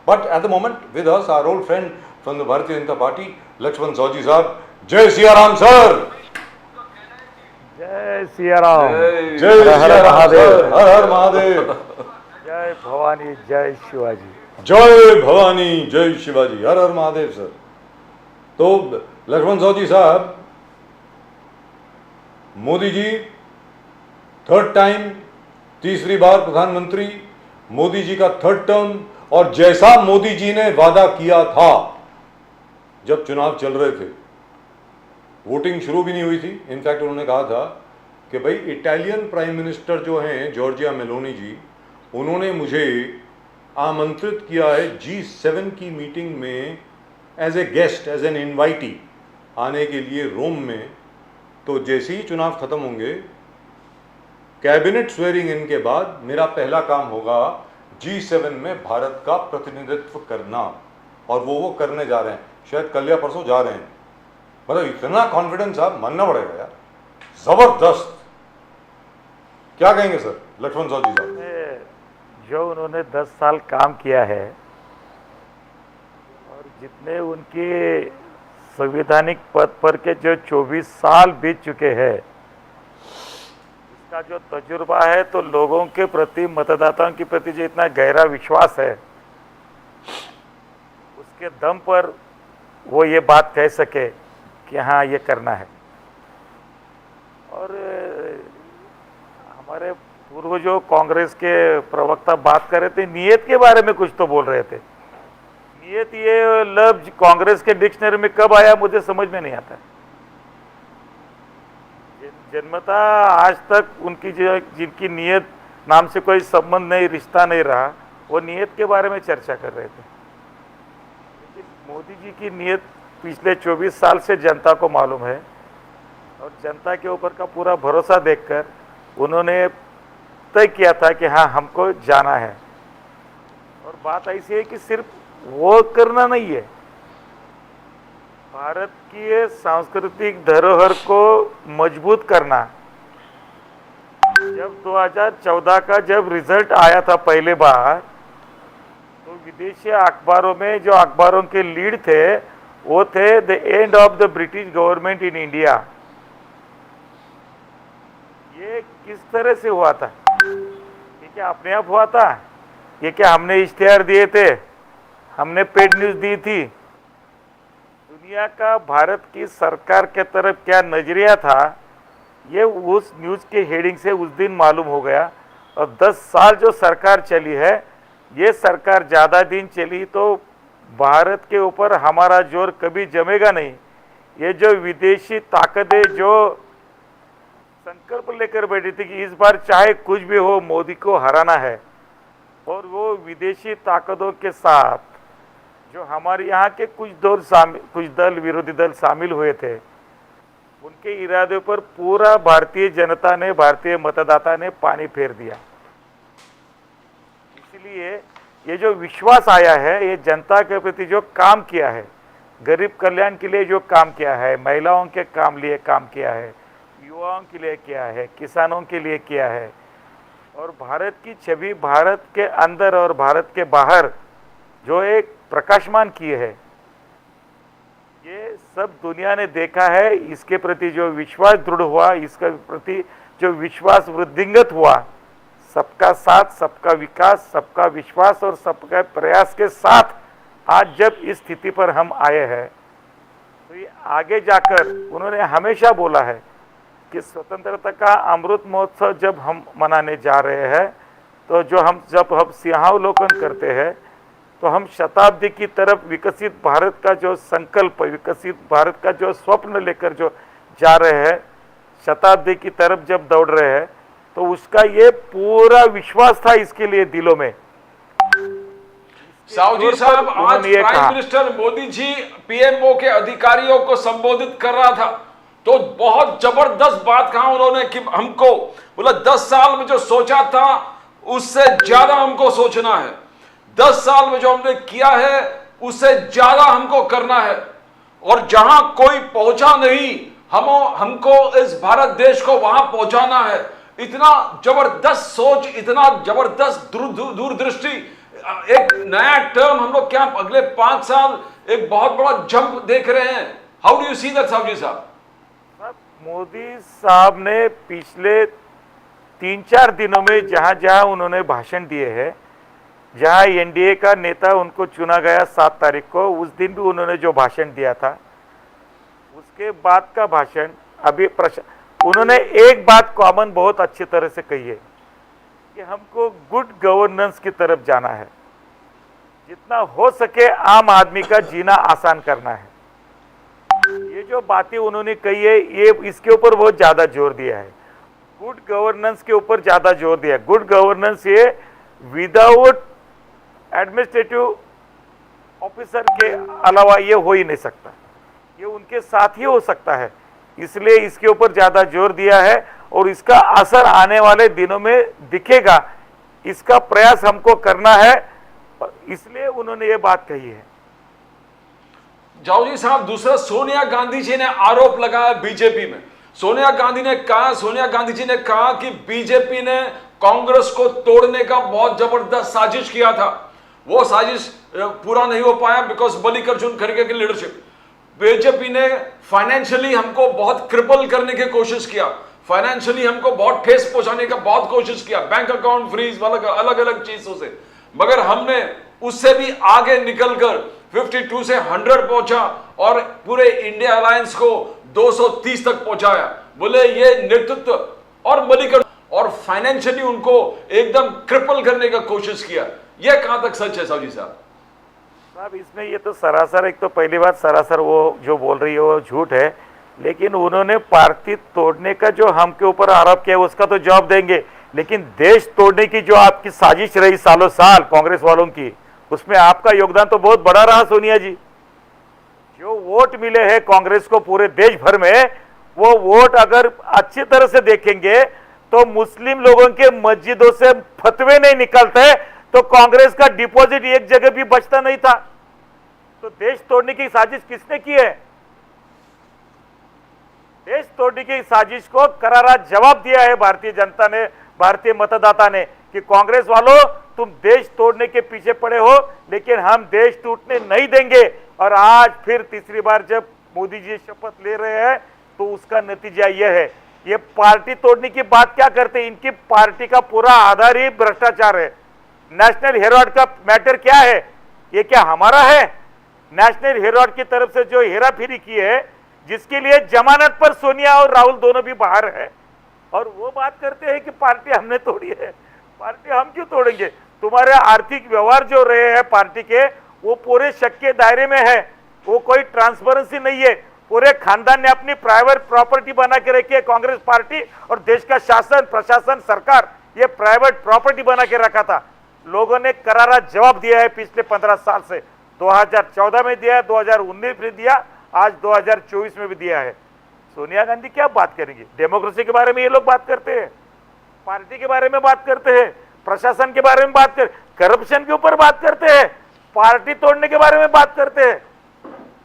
But at the moment, with us, our old friend from the Bharatiya Janata Party, Lakshman Saoji Sahab. Jai Siya Ram sir. जय सिया राम, जय हर हर Siya Ram Mahadev. sir. हर हर महादेव. जय भवानी, जय शिवाजी। जय भवानी, जय शिवाजी. हर हर Mahadev sir. तो लक्ष्मण साहू साहब, मोदी जी थर्ड टाइम, तीसरी बार प्रधानमंत्री, मोदी जी का थर्ड टर्म, और जैसा मोदी जी ने वादा किया था जब चुनाव चल रहे थे, वोटिंग शुरू भी नहीं हुई थी, इनफैक्ट उन्होंने कहा था कि भाई इटालियन प्राइम मिनिस्टर जो हैं जॉर्जिया मेलोनी जी, उन्होंने मुझे आमंत्रित किया है G7 की मीटिंग में as a guest, as an invitee आने के लिए रोम में। तो जैसे ही चुनाव खत्म होंगे, कैबिनेट स्वेरिंग इन के बाद मेरा पहला काम होगा G7 में भारत का प्रतिनिधित्व करना, और वो करने जा रहे हैं, शायद कल या परसों जा रहे हैं। मतलब इतना कॉन्फिडेंस आप मानना पड़ेगा यार, जबरदस्त। क्या कहेंगे सर लक्ष्मण साहू जी साहब? जो उन्होंने 10 साल काम किया है और जितने उनके संवैधानिक पद पर के जो 24 साल बीत चुके हैं, इसका जो तजुर्बा है, तो लोगों के प्रति, मतदाताओं के प्रति जो इतना गहरा विश्वास है, उसके दम पर वो ये बात कह सके कि हाँ ये करना है। और हमारे पूर्वजों कांग्रेस के प्रवक्ता बात कर रहे थे, नियत के बारे में कुछ तो बोल रहे थे। नियत ये लफ्ज कांग्रेस के डिक्शनरी में कब आया मुझे समझ में नहीं आता। जन्मता आज तक उनकी जो जिनकी नियत नाम से कोई संबंध नहीं, रिश्ता नहीं रहा, वो नियत के बारे में चर्चा कर रहे थे। लेकिन मोदी जी की नियत पिछले 24 साल से जनता को मालूम है, और जनता के ऊपर का पूरा भरोसा देखकर उन्होंने तय किया था कि हाँ हमको जाना है। और बात ऐसी है कि सिर्फ वो करना नहीं है, भारत की सांस्कृतिक धरोहर को मजबूत करना। जब 2014 का जब रिजल्ट आया था पहले बार, तो विदेशी अखबारों में जो अखबारों के लीड थे वो थे the end of the British government in India. ये किस तरह से हुआ था? ये क्या अपने आप हुआ था? ये क्या हमने इश्तिहार दिए थे, हमने पेड न्यूज दी थी? दुनिया का भारत की सरकार के तरफ क्या नजरिया था, ये उस न्यूज के हेडिंग से उस दिन मालूम हो गया। और 10 साल जो सरकार चली है, ये सरकार ज़्यादा दिन चली तो भारत के ऊपर हमारा जोर कभी जमेगा नहीं। ये जो विदेशी ताकतें जो संकल्प लेकर बैठी थी कि इस बार चाहे कुछ भी हो मोदी को हराना है, और वो विदेशी ताकतों के साथ जो हमारे यहाँ के कुछ दल विरोधी दल शामिल हुए थे, उनके इरादे पर पूरा भारतीय जनता ने, भारतीय मतदाता ने पानी फेर दिया। इसलिए ये जो विश्वास आया है, ये जनता के प्रति जो काम किया है, गरीब कल्याण के लिए जो काम किया है, महिलाओं के लिए काम किया है, युवाओं के लिए किया है, किसानों के लिए किया है, और भारत की छवि भारत के अंदर और भारत के बाहर जो एक प्रकाशमान की है, ये सब दुनिया ने देखा है। इसके प्रति जो विश्वास दृढ़ हुआ, इसके प्रति जो विश्वास वृद्धिंगत हुआ, सबका साथ, सबका विकास, सबका विश्वास और सबका प्रयास के साथ आज जब इस स्थिति पर हम आए हैं, तो ये आगे जाकर उन्होंने हमेशा बोला है कि स्वतंत्रता का अमृत महोत्सव जब हम मनाने जा रहे हैं, तो जब हम सिंहावलोकन करते हैं, तो हम शताब्दी की तरफ विकसित भारत का जो संकल्प, विकसित भारत का जो स्वप्न लेकर जो जा रहे हैं, शताब्दी की तरफ जब दौड़ रहे हैं, तो उसका ये पूरा विश्वास था इसके लिए दिलों में। साहू जी साहब, आज prime minister Modi ji PMO के अधिकारियों को संबोधित कर रहा था, तो बहुत जबरदस्त बात कहा उन्होंने कि हमको बोला 10 साल में जो सोचा था उससे ज्यादा हमको सोचना है, 10 साल में जो हमने किया है उससे ज्यादा हमको करना है, और जहां कोई पहुंचा नहीं हमको इस भारत देश को वहां पहुंचाना है। इतना जबरदस्त सोच, इतना जबरदस्त दूरदृष्टि एक नया टर्म हम लोग क्या अगले 5 साल एक बहुत बड़ा जंप देख रहे हैं? How do you see that साहब जी साहब? मोदी साहब ने पिछले 3-4 दिनों में जहां जहां उन्होंने भाषण दिए हैं, जहां एनडीए का नेता उनको चुना गया 7 तारीख को, उस दिन भी उन्होंने जो भाषण दिया था, उसके बाद का भाषण अभी उन्होंने एक बात कॉमन बहुत अच्छी तरह से कही है कि हमको गुड गवर्नेंस की तरफ जाना है, जितना हो सके आम आदमी का जीना आसान करना है। ये जो बातें उन्होंने कही है, ये इसके ऊपर बहुत ज्यादा जोर दिया है, गुड गवर्नेंस के ऊपर ज्यादा जोर दिया है। गुड गवर्नेंस ये विदाउट एडमिनिस्ट्रेटिव ऑफिसर के अलावा ये हो ही नहीं सकता, ये उनके साथ ही हो सकता है, इसलिए इसके ऊपर ज्यादा जोर दिया है और इसका असर आने वाले दिनों में दिखेगा। इसका प्रयास हमको करना है, इसलिए उन्होंने ये बात कही है। जाओ जी साहब, दूसरा सोनिया गांधी जी ने आरोप लगाया बीजेपी में। सोनिया गांधी जी ने कहा कि बीजेपी ने कांग्रेस को तोड़ने का बहुत जबरदस्त साजिश किया था। वो साजिश पूरा नहीं हो पाया बिकॉज मल्लिकार्जुन खड़गे की लीडरशिप। बीजेपी ने फाइनेंशियली हमको बहुत क्रिपल करने की कोशिश किया, फाइनेंशियली हमको बहुत ठेस पहुंचाने का बहुत कोशिश किया, बैंक अकाउंट फ्रीज अलग अलग चीजों से, मगर हमने उससे भी आगे निकलकर 52 से 100 पहुंचा और पूरे इंडिया अलायंस को 230 तक पहुंचाया। बोले ये नेतृत्व और मल्लिकार्जुन और फाइनेंशियली उनको एकदम क्रिपल करने का कोशिश किया। यह कहां तक सच है साहब जी साहब? इसमें ये तो सरासर, एक तो पहली बात सरासर वो जो बोल रही है वो झूठ है, लेकिन उन्होंने पार्टी तोड़ने का जो हमके ऊपर आरोप किया उसका तो जवाब देंगे, लेकिन देश तोड़ने की जो आपकी साजिश रही सालों साल कांग्रेस वालों की, उसमें आपका योगदान तो बहुत बड़ा रहा सोनिया जी। जो वोट मिले हैं कांग्रेस को पूरे देश भर में, वो वोट अगर अच्छी तरह से देखेंगे तो मुस्लिम लोगों के मस्जिदों से फतवे नहीं निकलते तो कांग्रेस का डिपॉजिट एक जगह भी बचता नहीं था। तो देश तोड़ने की साजिश किसने की है? देश तोड़ने की साजिश को करारा जवाब दिया है भारतीय जनता ने, भारतीय मतदाता ने, कि कांग्रेस वालों तुम देश तोड़ने के पीछे पड़े हो, लेकिन हम देश टूटने नहीं देंगे। और आज फिर तीसरी बार जब मोदी जी शपथ ले रहे हैं तो उसका नतीजा यह है। ये पार्टी तोड़ने की बात क्या करते हैं? इनकी पार्टी का पूरा आधार ही भ्रष्टाचार है। नेशनल हेराल्ड का मैटर क्या है? ये क्या हमारा है? नेशनल हेराल्ड की तरफ से जो हेराफेरी की है, जिसके लिए जमानत पर सोनिया और राहुल दोनों भी बाहर है, और वो बात करते हैं कि पार्टी हमने तोड़ी है। पार्टी हम क्यों तोड़ेंगे? तुम्हारे आर्थिक व्यवहार जो रहे हैं पार्टी के, वो पूरे शक के दायरे में है, वो कोई ट्रांसपेरेंसी नहीं है। पूरे खानदान ने अपनी प्राइवेट प्रॉपर्टी बना के रखी है कांग्रेस पार्टी, और देश का शासन, प्रशासन, सरकार ये प्राइवेट प्रॉपर्टी बना के रखा था। लोगों ने करारा जवाब दिया है पिछले 15 साल से। 2014 में दिया, 2019 में दिया, आज 2024 में भी दिया है। सोनिया गांधी क्या बात करेंगी? डेमोक्रेसी के बारे में ये लोग बात करते हैं, पार्टी के बारे में बात करते हैं, प्रशासन के बारे में बात कर, करप्शन के ऊपर बात करते हैं, पार्टी तोड़ने के बारे में बात करते हैं।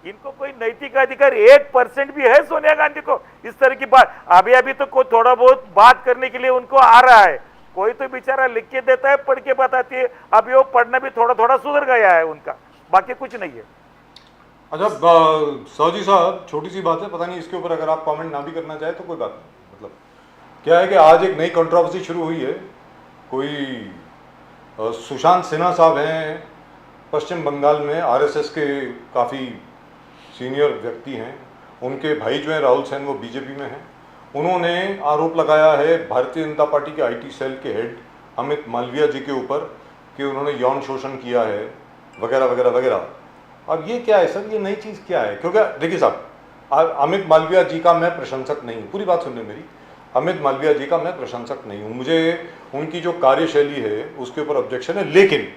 इनको कोई नैतिक अधिकार 1% भी है सोनिया गांधी को इस तरह की बात? अभी तो कोई थोड़ा बहुत बात करने के लिए उनको आ रहा है, कोई तो बेचारा लिख के देता है, पढ़ के बताती है। अभी वो पढ़ना भी थोड़ा थोड़ा सुधर गया है उनका, बाकी कुछ नहीं है। अच्छा साहू साहब, छोटी सी बात है, पता नहीं इसके ऊपर अगर आप कमेंट ना भी करना चाहे तो कोई बात नहीं। मतलब क्या है कि आज एक नई कंट्रोवर्सी शुरू हुई है। कोई सुशांत सिन्हा साहब हैं, पश्चिम बंगाल में आरएसएस के काफ़ी सीनियर व्यक्ति हैं, उनके भाई जो हैं राहुल सेन, वो बीजेपी में हैं। उन्होंने आरोप लगाया है भारतीय जनता पार्टी के आईटी सेल के हेड अमित मालविया जी के ऊपर कि उन्होंने यौन शोषण किया है वगैरह वगैरह वगैरह। अब ये क्या है सर, ये नई चीज़ क्या है? क्योंकि देखिए साहब, अमित मालविया जी का मैं प्रशंसक नहीं हूँ, पूरी बात सुनने मेरी। अमित मालविया जी का मैं प्रशंसक नहीं हूँ, मुझे उनकी जो कार्यशैली है उसके ऊपर ऑब्जेक्शन है, लेकिन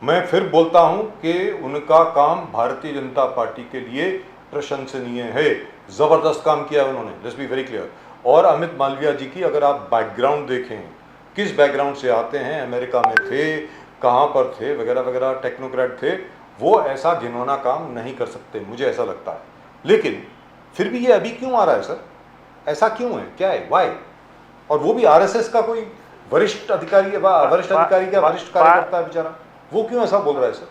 मैं फिर बोलता हूँ कि उनका काम भारतीय जनता पार्टी के लिए प्रशंसनीय है। ज़बरदस्त काम किया है उन्होंने, लेट्स बी वेरी क्लियर। और अमित मालविया जी की अगर आप बैकग्राउंड देखें, किस बैकग्राउंड से आते हैं, अमेरिका में थे, कहाँ पर थे वगैरह वगैरह, टेक्नोक्रेट थे, वो ऐसा घिनौना काम नहीं कर सकते, मुझे ऐसा लगता है। लेकिन फिर भी ये अभी क्यों आ रहा है सर? ऐसा क्यों है, क्या है, वाई? और वो भी आरएसएस का कोई वरिष्ठ अधिकारी है, वरिष्ठ अधिकारी क्या, वरिष्ठ कार्यकर्ता है बेचारा। वो क्यों ऐसा बोल रहा है सर?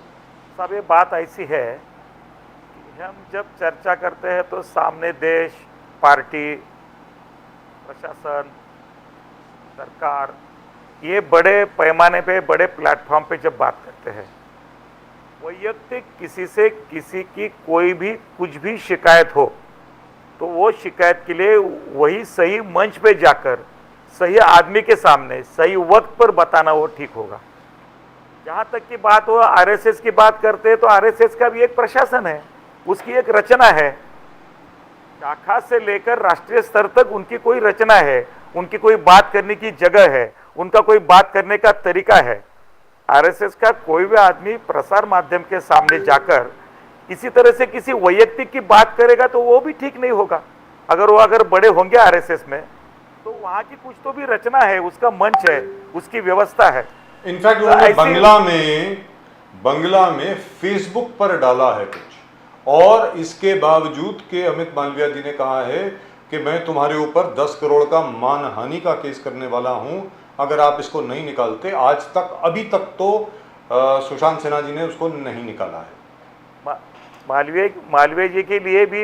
साहब ये बात ऐसी है कि हम जब चर्चा करते हैं तो सामने देश, पार्टी, प्रशासन, सरकार, ये बड़े पैमाने पे, बड़े प्लेटफॉर्म पे जब बात करते हैं, वैयक्तिक किसी से किसी की कोई भी कुछ भी शिकायत हो तो वो शिकायत के लिए वही सही मंच पे जाकर सही आदमी के सामने सही वक्त पर बताना वो ठीक होगा। जहाँ तक की बात हो आरएसएस की बात करते हैं तो आरएसएस का भी एक प्रशासन है, उसकी एक रचना है, शाखा से लेकर राष्ट्रीय स्तर तक उनकी कोई रचना है, उनकी कोई बात करने की जगह है, उनका कोई बात करने का तरीका है। आरएसएस का कोई भी आदमी प्रसार माध्यम के सामने जाकर इसी तरह से किसी वैयक्तिक की बात करेगा तो वो भी ठीक नहीं होगा। अगर बड़े होंगे आरएसएस में तो वहाँ की कुछ तो भी रचना है, उसका मंच है, उसकी व्यवस्था है। इनफैक्ट तो उन्होंने ऐसी- बंगला में फेसबुक पर डाला है कुछ, और इसके बावजूद के अमित मालविया जी ने कहा है कि मैं तुम्हारे ऊपर 10 करोड़ का मानहानि का केस करने वाला हूं अगर आप इसको नहीं निकालते। आज तक अभी तक तो सुशांत सिन्हा जी ने उसको नहीं निकाला है। मालवीय जी के लिए भी,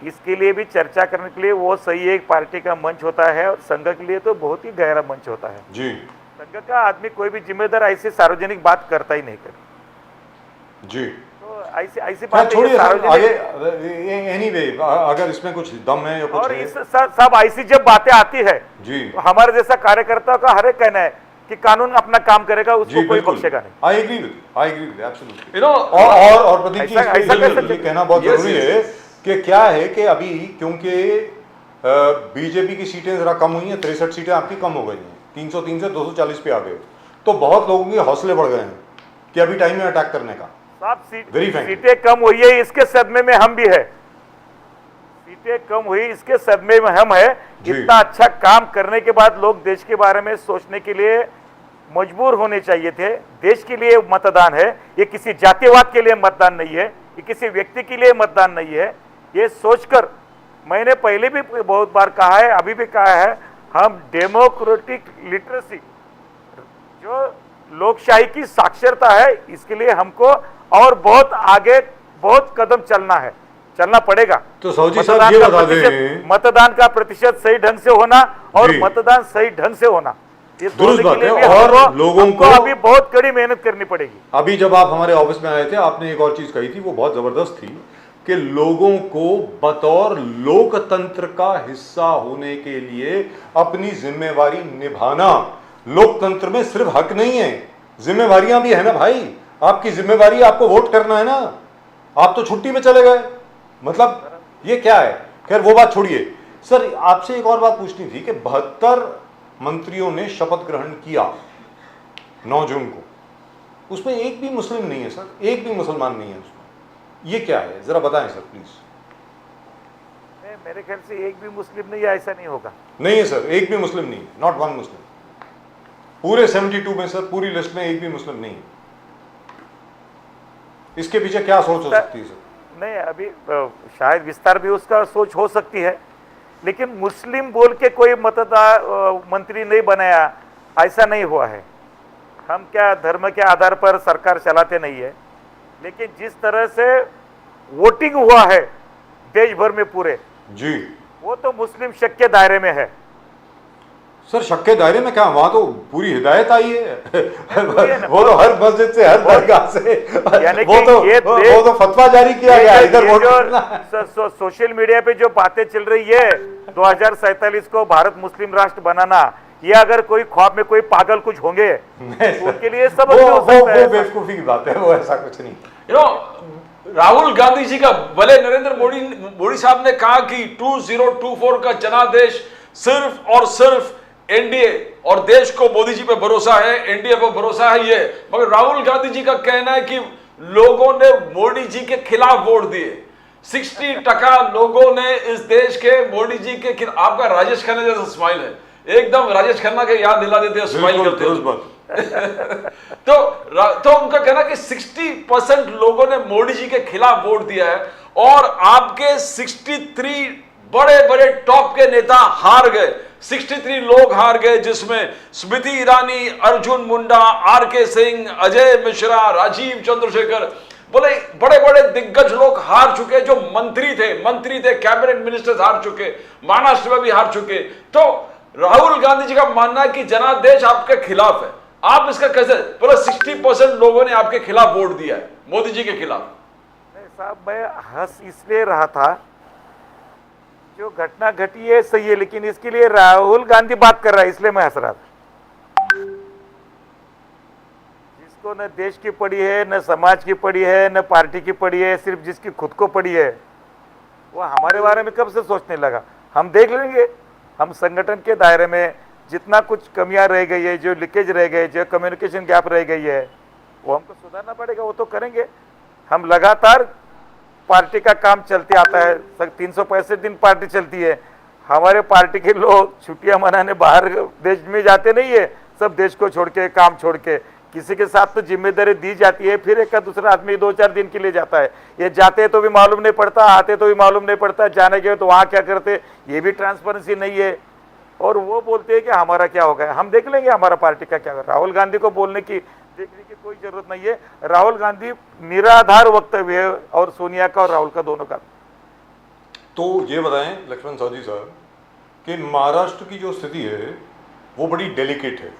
इसके लिए भी चर्चा करने के लिए वो सही एक पार्टी का मंच होता है, और संघ के लिए तो बहुत ही गहरा मंच होता है जी। संघ का आदमी कोई भी जिम्मेदार ऐसी सार्वजनिक बात करता ही नहीं कर। जी तो ऐसी बात छोड़िए आगे। एनीवे अगर इसमें कुछ दम है या कुछ और है। इस सब ऐसी जब बातें आती है जी, तो हमारे जैसा कार्यकर्ता का हर एक कहना है कि कानून अपना काम करेगा, उसको कोई बख्शेगा नहीं। I agree with absolutely. You know, और प्रदीप जी ऐसा इसमें कैसे ये कहना बहुत Yes, जरूरी yes, है कि क्या है कि अभी क्योंकि बीजेपी की सीटें जरा कम हुई हैं, 63 सीटें आपकी कम हो गई हैं, 303 से 240 पे आ गए, तो बहुत लोगों के हौसले बढ़ गए हैं कि अभी टाइम है अटैक करने का। साहब Very frank. सीटें कम हुई है, इसके सदमे में हम भी है। सीटें कम हुई इसके सदमे में हम है। जी। इतना अच्छा काम करने के बाद लोग देश के बारे में सोचने के लिए मजबूर होने चाहिए थे। देश के लिए मतदान है, ये किसी जातिवाद के लिए मतदान नहीं है, ये किसी व्यक्ति के लिए मतदान नहीं है। ये सोचकर मैंने पहले भी बहुत बार कहा है, अभी भी कहा है, हम डेमोक्रेटिक लिटरेसी, जो लोकशाही की साक्षरता है, इसके लिए हमको और बहुत आगे बहुत कदम चलना पड़ेगा। तो सौजी साहब ये बता दें, मतदान का प्रतिशत सही ढंग से होना और जी। मतदान सही ढंग से होना, ये दुरुस्त दोनों के बात लिए है। भी और हमको लोगों को अभी बहुत कड़ी मेहनत करनी पड़ेगी। अभी जब आप हमारे ऑफिस में आए थे, आपने एक और चीज कही थी, वो बहुत जबरदस्त थी कि लोगों को बतौर लोकतंत्र का हिस्सा होने के लिए अपनी जिम्मेवारी निभाना। लोकतंत्र में सिर्फ हक नहीं है, जिम्मेवारियां भी है ना भाई। आपकी जिम्मेवारी आपको वोट करना है ना, आप तो छुट्टी में चले गए, मतलब ये क्या है। खैर वो बात छोड़िए सर, आपसे एक और बात पूछनी थी कि 72 मंत्रियों ने शपथ ग्रहण किया 9 जून को, उसमें एक भी मुस्लिम नहीं है सर, एक भी मुसलमान नहीं है उसमें। ये क्या है, जरा बताएं सर प्लीज। मेरे ख्याल से एक भी मुस्लिम नहीं है, ऐसा नहीं होगा। नहीं है सर, एक भी मुस्लिम नहीं, नॉट वन मुस्लिम। पूरे 72 में सर, पूरी लिस्ट में एक भी मुस्लिम नहीं है। इसके पीछे क्या सोच हो सकती है सर? नहीं, अभी शायद विस्तार भी उसका सोच हो सकती है, लेकिन मुस्लिम बोल के कोई मंत्री नहीं बनाया, ऐसा नहीं हुआ है। हम क्या धर्म के आधार पर सरकार चलाते नहीं है, लेकिन जिस तरह से वोटिंग हुआ है देश भर में पूरे, जी, वो तो मुस्लिम शक के दायरे में है। सर शक के दायरे में क्या, वहां तो पूरी हिदायत आई है। ना, वो तो हर मस्जिद से, हर दरगाह से, यानी वो कि तो ये वो तो फतवा जारी किया गया है, इधर वोट करना है। सोशल मीडिया पे जो बातें चल रही है 2047 को भारत मुस्लिम राष्ट्र बनाना, ये अगर कोई ख्वाब में कोई पागल कुछ होंगे उनके लिए सब वो बेवकूफी की बात है, वो ऐसा कुछ नहीं। यू नो, राहुल गांधी जी का, भले नरेंद्र मोदी साहब ने कहा कि 2024 का जनादेश सिर्फ और सिर्फ एनडीए और देश को मोदी जी पे भरोसा है, एनडीए पे भरोसा है, ये, मगर राहुल गांधी जी का कहना है कि लोगों ने मोदी जी के खिलाफ वोट दिए। 60% लोगों ने इस देश के मोदी जी के खिलाफ। आपका राजेश खन्ना जैसा स्माइल है, एकदम राजेश खन्ना के याद दिला देते हैं, स्माइल करते हैं। तो उनका कहना कि 60% लोगों ने मोदी जी के खिलाफ वोट दिया है, और आपके 63 बड़े बड़े टॉप के नेता हार गए। 63 लोग हार गए, जिसमें स्मृति ईरानी, अर्जुन मुंडा, आर.के. सिंह, अजय मिश्रा, राजीव चंद्रशेखर, बोले बड़े बड़े दिग्गज लोग हार चुके, जो मंत्री थे, कैबिनेट मिनिस्टर्स हार चुके, महाराष्ट्र में भी हार चुके। तो राहुल गांधी जी का मानना है कि जनादेश आपके खिलाफ है। आप इसका कैसे बोले 60% लोगों ने आपके खिलाफ वोट दिया है, मोदी जी के खिलाफ? नहीं साहब, मैं हंस इसलिए रहा था, जो घटना घटी है सही है, लेकिन इसके लिए राहुल गांधी बात कर रहा है इसलिए मैं हंस रहा था। जिसको न देश की पड़ी है, न समाज की पड़ी है, न पार्टी की पड़ी है, सिर्फ जिसकी खुद को पड़ी है, वो हमारे बारे में कब से सोचने लगा। हम देख लेंगे, हम संगठन के दायरे में जितना कुछ कमियां रह गई है, जो लीकेज रह गए, जो कम्युनिकेशन गैप रह गई है, वो हमको सुधारना पड़ेगा, वो तो करेंगे। हम लगातार पार्टी का काम चलते आता है, 365 दिन पार्टी चलती है। हमारे पार्टी के लोग छुट्टियां मनाने बाहर देश में जाते नहीं है, सब देश को छोड़ के, काम छोड़ के। किसी के साथ तो जिम्मेदारी दी जाती है, फिर एक दूसरा आदमी 2-4 दिन के लिए जाता है। ये जाते तो भी मालूम नहीं पड़ता, आते तो भी मालूम नहीं पड़ता, जाने के तो वहाँ क्या करते, ये भी ट्रांसपेरेंसी नहीं है। और वो बोलते हैं कि हमारा क्या होगा, हम देख लेंगे हमारा पार्टी का क्या होगा। राहुल गांधी को बोलने की, देखने की कोई जरूरत नहीं है। राहुल गांधी निराधार वक्तव्य है, और सोनिया का और राहुल का दोनों का। तो ये बताएं लक्ष्मण सावजी साहब कि महाराष्ट्र की जो स्थिति है वो बड़ी डेलिकेट है,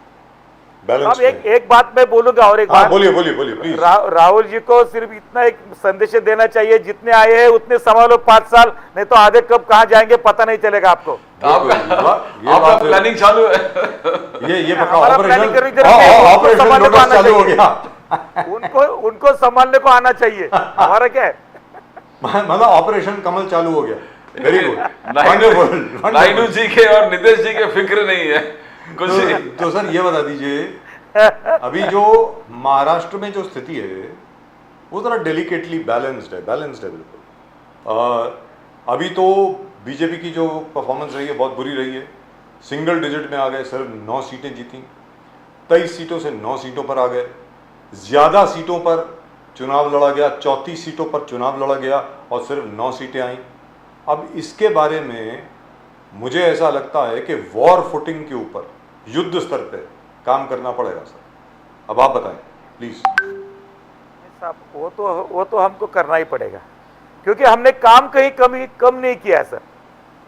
बैलेंस अब एक बात मैं बोलूंगा, और एक बात बोलिए प्लीज। राहुल जी को सिर्फ इतना एक संदेश देना चाहिए, जितने आए हैं उतने संभालो 5 साल, नहीं तो आधे कब कहाँ जाएंगे पता नहीं चलेगा आपको। आपका प्लानिंग चालू है। ये हमारा प्लानिंग ऑपरेशन चालू हो गया। उनको संभालने को आना चाहिए। हमारा क्या है, मतलब ऑपरेशन कमल चालू हो गया। वेरी गुड, नायडू जी के और नीतीश जी के फिक्र नहीं है कुछ। तो सर ये बता दीजिए, अभी जो महाराष्ट्र में जो स्थिति है वो जरा डेलिकेटली बैलेंस्ड है बिल्कुल। अभी तो बीजेपी की जो परफॉर्मेंस रही है बहुत बुरी रही है। सिंगल डिजिट में आ गए, सिर्फ 9 सीटें जीती, 23 सीटों से 9 सीटों पर आ गए। ज़्यादा सीटों पर चुनाव लड़ा गया, 34 सीटों पर चुनाव लड़ा गया और सिर्फ 9 सीटें आईं। अब इसके बारे में मुझे ऐसा लगता है कि वॉर फुटिंग के ऊपर, युद्ध स्तर पे काम करना पड़ेगा सर। अब आप बताएं प्लीज। साहब वो तो हमको करना ही पड़ेगा, क्योंकि हमने काम कहीं कम नहीं किया सर।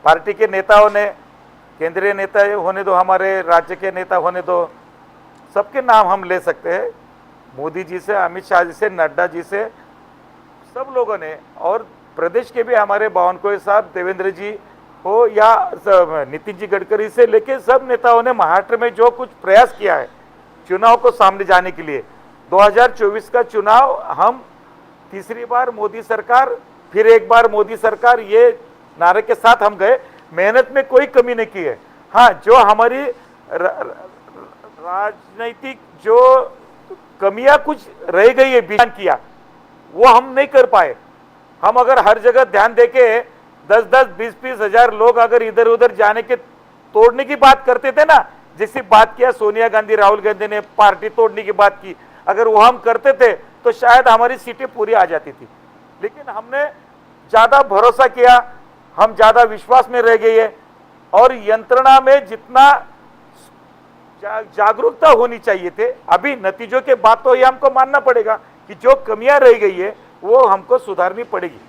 पार्टी के नेताओं ने, केंद्रीय नेता होने दो, हमारे राज्य के नेता होने दो, सबके नाम हम ले सकते हैं। मोदी जी से, अमित शाह जी से, नड्डा जी से, सब लोगों ने, और प्रदेश के भी हमारे बावनकुळे साहब, देवेंद्र जी हो या नितिन जी गडकरी से लेके सब नेताओं ने महाराष्ट्र में जो कुछ प्रयास किया है चुनाव को सामने जाने के लिए। 2024 का चुनाव हम तीसरी बार मोदी सरकार, फिर एक बार मोदी सरकार, ये नारे के साथ हम गए। मेहनत में कोई कमी नहीं की है। हाँ, जो हमारी राजनीतिक जो कमियां कुछ रह गई है, बीच किया, वो हम नहीं कर पाए। हम अगर हर जगह ध्यान देके 10-10, 20-20 हजार लोग अगर इधर उधर जाने के तोड़ने की बात करते थे ना, जैसी बात किया सोनिया गांधी, राहुल गांधी ने पार्टी तोड़ने की बात की, अगर वो हम करते थे तो शायद हमारी सीटें पूरी आ जाती थी। लेकिन हमने ज्यादा भरोसा किया, हम ज्यादा विश्वास में रह गए हैं, और यंत्रणा में जितना जागरूकता होनी चाहिए थे, अभी नतीजों के बाद तो ये हमको मानना पड़ेगा कि जो कमियां रह गई है वो हमको सुधारनी पड़ेगी।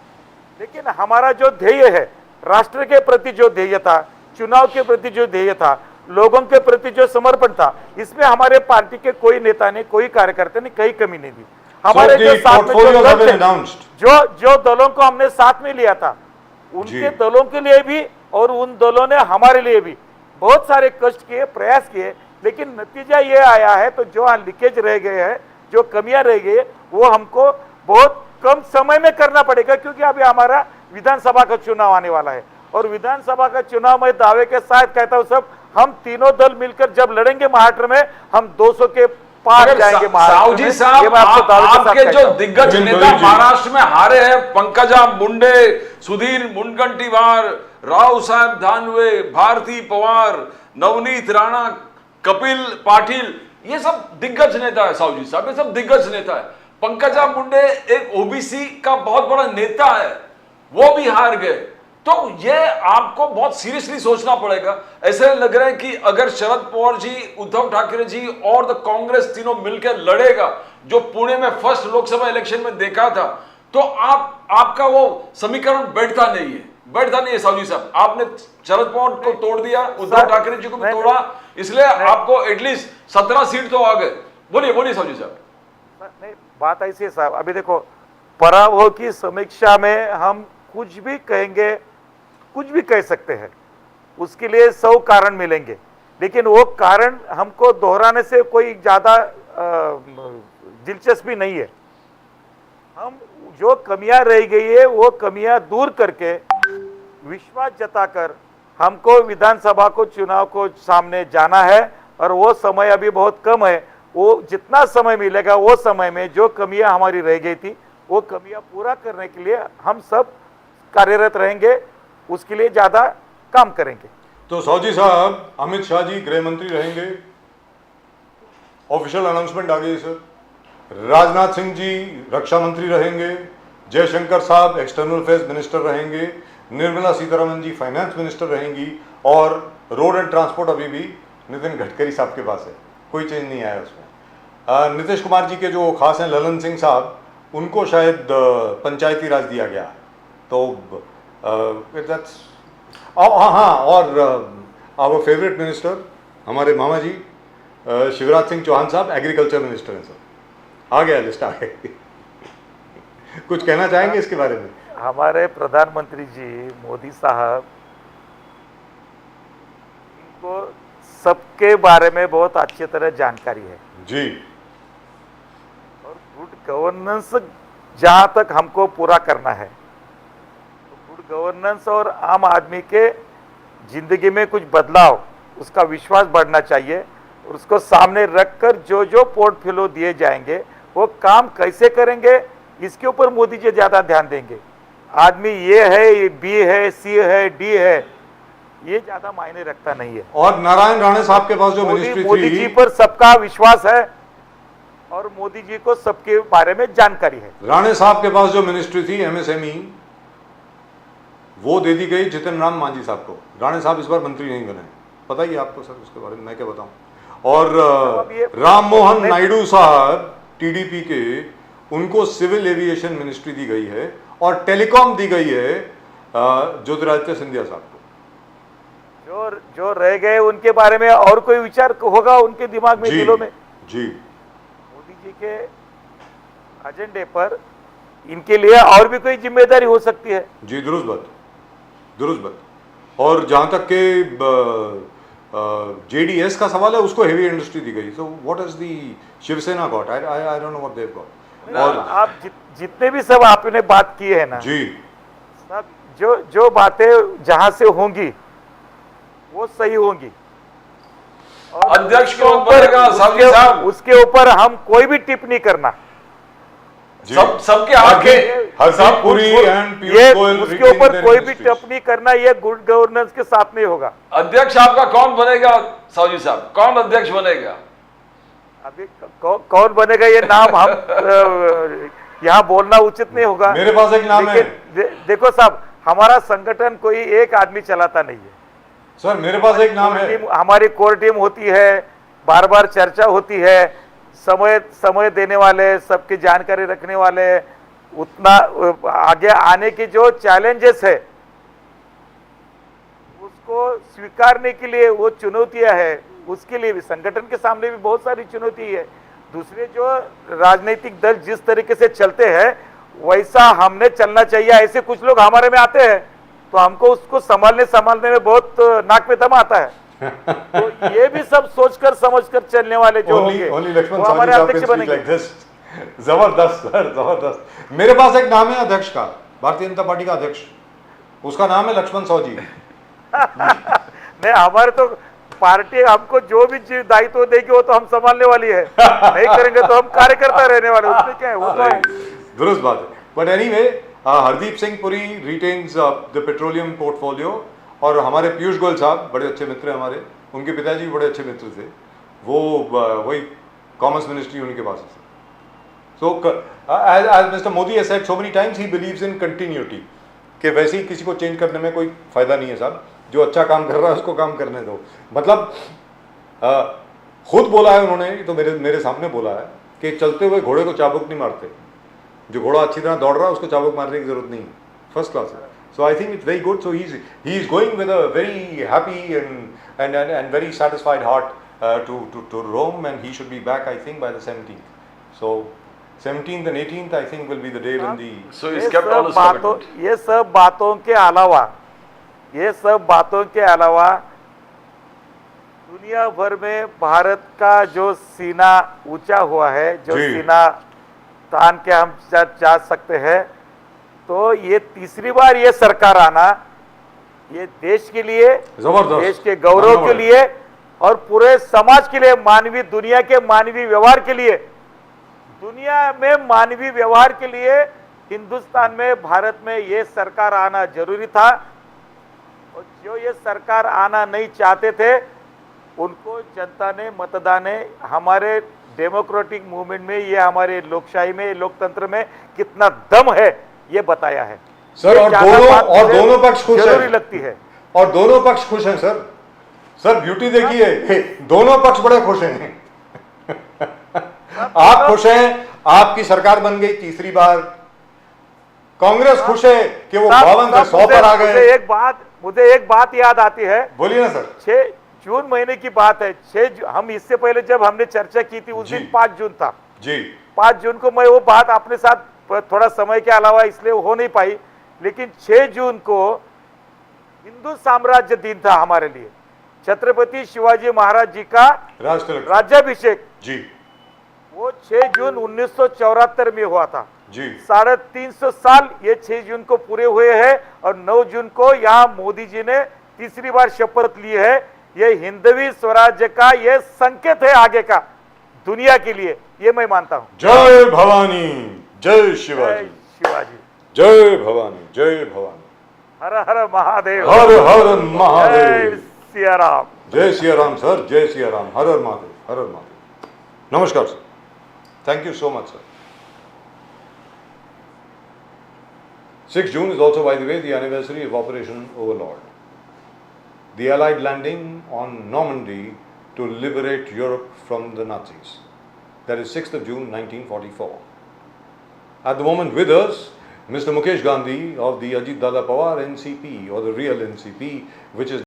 लेकिन हमारा जो ध्येय है, राष्ट्र के प्रति जो ध्येय था, चुनाव के प्रति जो ध्येय था, लोगों के प्रति जो समर्पण था, इसमें हमारे पार्टी के कोई नेता ने, कोई कार्यकर्ता ने कहीं कमी नहीं दी। हमारे जो साथ में जो दलों को हमने साथ में लिया था, उनके दलों के लिए भी और उन दलों ने हमारे लिए भी बहुत सारे कष्ट किए, प्रयास किए, लेकिन नतीजा ये आया है। तो जो लीकेज रह गए हैं, जो कमियां रह गई है, वो हमको बहुत कम समय में करना पड़ेगा, क्योंकि अभी हमारा विधानसभा का चुनाव आने वाला है। और विधानसभा का चुनाव मैं दावे के साथ कहता हूं, सब हम तीनों दल मिलकर जब लड़ेंगे महाराष्ट्र में, हम 200 के पार जाएंगे। सावजी साहब, आपके जो दिग्गज नेता महाराष्ट्र में हारे हैं, पंकजा मुंडे, सुधीर मुनगंटीवार, राव साहेब दानवे, भारती पवार, नवनीत राणा, कपिल पाटिल, ये सब दिग्गज नेता है। सावजी साहब, ये सब दिग्गज नेता है। पंकजा मुंडे एक ओबीसी का बहुत बड़ा नेता है, वो भी हार गए। तो ये आपको बहुत सीरियसली सोचना पड़ेगा। ऐसे लग रहा है कि अगर शरद पवार जी, उद्धव ठाकरे जी और द कांग्रेस तीनों मिलकर लड़ेगा, जो पुणे में फर्स्ट लोकसभा इलेक्शन में देखा था, तो आपका वो समीकरण बैठता नहीं है साहू जी साहब। आपने शरद पवार को तोड़ दिया, उद्धव ठाकरे जी को भी तोड़ा, इसलिए आपको एटलीस्ट 17 सीट तो आ गए। बोलिए साहू जी साहब। नहीं, बात ऐसी है साहब, अभी देखो पराभव की समीक्षा में हम कुछ भी कहेंगे, कुछ भी कह सकते हैं, उसके लिए 100 कारण मिलेंगे, लेकिन वो कारण हमको दोहराने से कोई ज्यादा दिलचस्पी नहीं है। हम जो कमियां रह गई है वो कमियां दूर करके विश्वास जताकर हमको विधानसभा को चुनाव को सामने जाना है, और वो समय अभी बहुत कम है। वो जितना समय मिलेगा वो समय में जो कमियां हमारी रह गई थी वो कमियां पूरा करने के लिए हम सब कार्यरत रहेंगे, उसके लिए ज्यादा काम करेंगे। तो सौजी साहब, अमित शाह जी गृह मंत्री रहेंगे, ऑफिशियल अनाउंसमेंट आ गई सर। राजनाथ सिंह जी रक्षा मंत्री रहेंगे, जयशंकर साहब एक्सटर्नल अफेयर्स मिनिस्टर रहेंगे, निर्मला सीतारमन जी फाइनेंस मिनिस्टर रहेंगी, और रोड एंड ट्रांसपोर्ट अभी भी नितिन गडकरी साहब के पास है, कोई चेंज नहीं आया उसमें। नीतीश कुमार जी के जो खास हैं ललन सिंह साहब, उनको शायद पंचायती राज दिया गया, तो हाँ, और आवर फेवरेट मिनिस्टर हमारे मामा जी शिवराज सिंह चौहान साहब एग्रीकल्चर मिनिस्टर हैं सर। आ गया, लिस्ट आ गई। कुछ कहना चाहेंगे इसके बारे में? हमारे प्रधानमंत्री जी मोदी साहब, इनको सबके बारे में बहुत अच्छी तरह जानकारी है जी, और गुड गवर्नेंस जहां तक हमको पूरा करना है, तो गुड गवर्नेंस और आम आदमी के जिंदगी में कुछ बदलाव, उसका विश्वास बढ़ना चाहिए, और उसको सामने रखकर जो जो पोर्टफोलियो दिए जाएंगे वो काम कैसे करेंगे, इसके ऊपर मोदी जी ज्यादा ध्यान देंगे। आदमी ये है, ये बी है, सी है, डी है, ये ज्यादा मायने रखता नहीं है। और नारायण राणे साहब के पास जो मिनिस्ट्री मोदी थी, जी पर सबका विश्वास है और मोदी जी को सबके बारे में जानकारी है। राणे साहब के पास जो मिनिस्ट्री थी एमएसएमई, वो दे दी गई जितिन राम मांझी साहब को। राणे साहब इस बार मंत्री नहीं बने, पता ही आपको सर उसके बारे में, मैं क्या बताऊं। और राम मोहन नायडू साहब टीडीपी के, उनको सिविल एविएशन मिनिस्ट्री दी गई है, और टेलीकॉम दी गई है ज्योतिरादित्य सिंधिया साहब को। जो रह गए उनके बारे में और कोई विचार होगा उनके दिमाग में, दिलों में? जी, मोदी जी के एजेंडे पर इनके लिए और भी कोई जिम्मेदारी हो सकती है। जी, दुरुस्त बात, दुरुस्त बात। और जहां तक के जेडीएस का सवाल है, उसको हेवी इंडस्ट्री दी गई। So what is the Shiv Sena got? I don't know what they got. और आप जितने भी सब आपने बात की है ना जी, सब जो बातें जहां से होंगी वो सही होंगी, और अध्यक्ष कौन बनेगा साहब? उसके ऊपर हम कोई भी टिप्पणी करना, सबके आगे हरदीप पुरी एंड पीयूष गोयल, उसके ऊपर कोई भी टिप्पणी करना ये गुड गवर्नेंस के साथ नहीं होगा। अध्यक्ष आपका कौन बनेगा साहू साहब? कौन अध्यक्ष बनेगा? अभी कौन बनेगा ये नाम हम यहाँ बोलना उचित नहीं होगा। मेरे पास एक नाम है। देखो साहब, हमारा संगठन कोई एक आदमी चलाता नहीं है सर, मेरे पास एक नाम है। हमारी कोर टीम होती है, बार बार चर्चा होती है, समय देने वाले, सबकी जानकारी रखने वाले, उतना आगे आने की जो चैलेंजेस है उसको स्वीकारने के लिए वो चुनौतियां है, उसके लिए भी संगठन के सामने भी बहुत सारी चुनौती है। दूसरे जो राजनीतिक दल जिस तरीके से चलते हैं वैसा हमने चलना चाहिए। ऐसे कुछ लोग हमारे में आते हैं तो हमको उसको संभालने में बहुत नाक में दम आता है। तो ये भी सब सोचकर समझकर चलने वाले जो होंगे वो हमारे अध्यक्ष बनेंगे। जबरदस्त सर, जबरदस्त। मेरे पास एक नाम है अध्यक्ष का, भारतीय जनता पार्टी का अध्यक्ष, उसका नाम है लक्ष्मण सौजी। नहीं, हमारे तो पार्टी हमको जो भी दायित्व देगी वो तो हम संभालने वाली है, नहीं करेंगे तो हम कार्यकर्ता रहने वाले, उसमें क्या है, वो तो है। दुरुस्त बात है। But anyway, Hardeep Singh Puri retains the petroleum portfolio, और हमारे पीयूष गोयल साहब बड़े अच्छे मित्र हैं हमारे, उनके पिताजी भी बड़े अच्छे मित्र थे, वो वही कॉमर्स मिनिस्ट्री उनके पास है। So, as Mr. Modi has said so many times, he believes in continuity. कि वैसे ही किसी को चेंज करने में कोई फायदा नहीं है साहब, जो अच्छा काम कर रहा है उसको काम करने दो। मतलब खुद बोला है उन्होंने, तो मेरे सामने बोला है कि चलते हुए घोड़े को चाबुक नहीं मारते, जो घोड़ा अच्छी तरह दौड़ रहा है उसको चाबुक मारने की जरूरत नहीं है, फर्स्ट क्लास है। So I think it's very good. So he is going with a very happy and very satisfied heart to Rome, and he should be back, I think, by the 17th. So 17th and 18th, I think, will be the day when the So he's kept all his commitment. ये सब बातों के अलावा दुनिया भर में भारत का जो सीना ऊंचा हुआ है, जो जी। सीना तान के हम जा सकते हैं, तो ये तीसरी बार ये सरकार आना, ये देश के लिए, जबरदस्त, देश के गौरव के लिए और पूरे समाज के लिए, मानवीय दुनिया के मानवीय व्यवहार के लिए, दुनिया में मानवीय व्यवहार के लिए हिंदुस्तान में, भारत में ये सरकार आना जरूरी था। और जो ये सरकार आना नहीं चाहते थे उनको जनता ने, मतदान ने, हमारे डेमोक्रेटिक मूवमेंट में, ये हमारे लोकशाही में, लोकतंत्र में कितना दम है ये बताया है सर। और दोनों पक्ष खुश जरूरी हैं, लगती है। और दोनों पक्ष खुश हैं सर। सर ब्यूटी देखिए, दोनों पक्ष बड़े खुश हैं। आप खुश हैं, आपकी सरकार बन गई तीसरी बार। कांग्रेस खुश है कि वो 52 से 100 पर आ गए। मुझे एक बात याद आती है। बोलिए ना सर। 6 जून महीने की बात है। हम इससे पहले जब हमने चर्चा की थी उस दिन 5 जून था जी। 5 जून को मैं वो बात अपने साथ थोड़ा समय के अलावा इसलिए हो नहीं पाई, लेकिन 6 जून को हिंदू साम्राज्य दिन था हमारे लिए। छत्रपति शिवाजी महाराज जी का राज्याभिषेक जी, वो 6 जून 1974 में हुआ था जी। 350 साल ये 6 जून को पूरे हुए हैं। और 9 जून को यहाँ मोदी जी ने तीसरी बार शपथ ली है। ये हिंदवी स्वराज्य का ये संकेत है आगे का दुनिया के लिए, ये मैं मानता हूँ। जय भवानी, जय शिवाजी, शिवाजी, जय भवानी, जय भवानी। हर हर महादेव, हर हर जय महादेव, सिया राम, जय सिया राम सर, जय सिया राम, हर हर महादेव, हर हर महादेव। नमस्कार sir, thank you so much sir. 6 June is also, by the way, the anniversary of Operation Overlord, the Allied landing on Normandy to liberate Europe from the Nazis. That is 6th of June 1944. At the moment with us, Mr. Mukesh Gandhi of the Ajit Dada Pawar NCP, or the real NCP, which is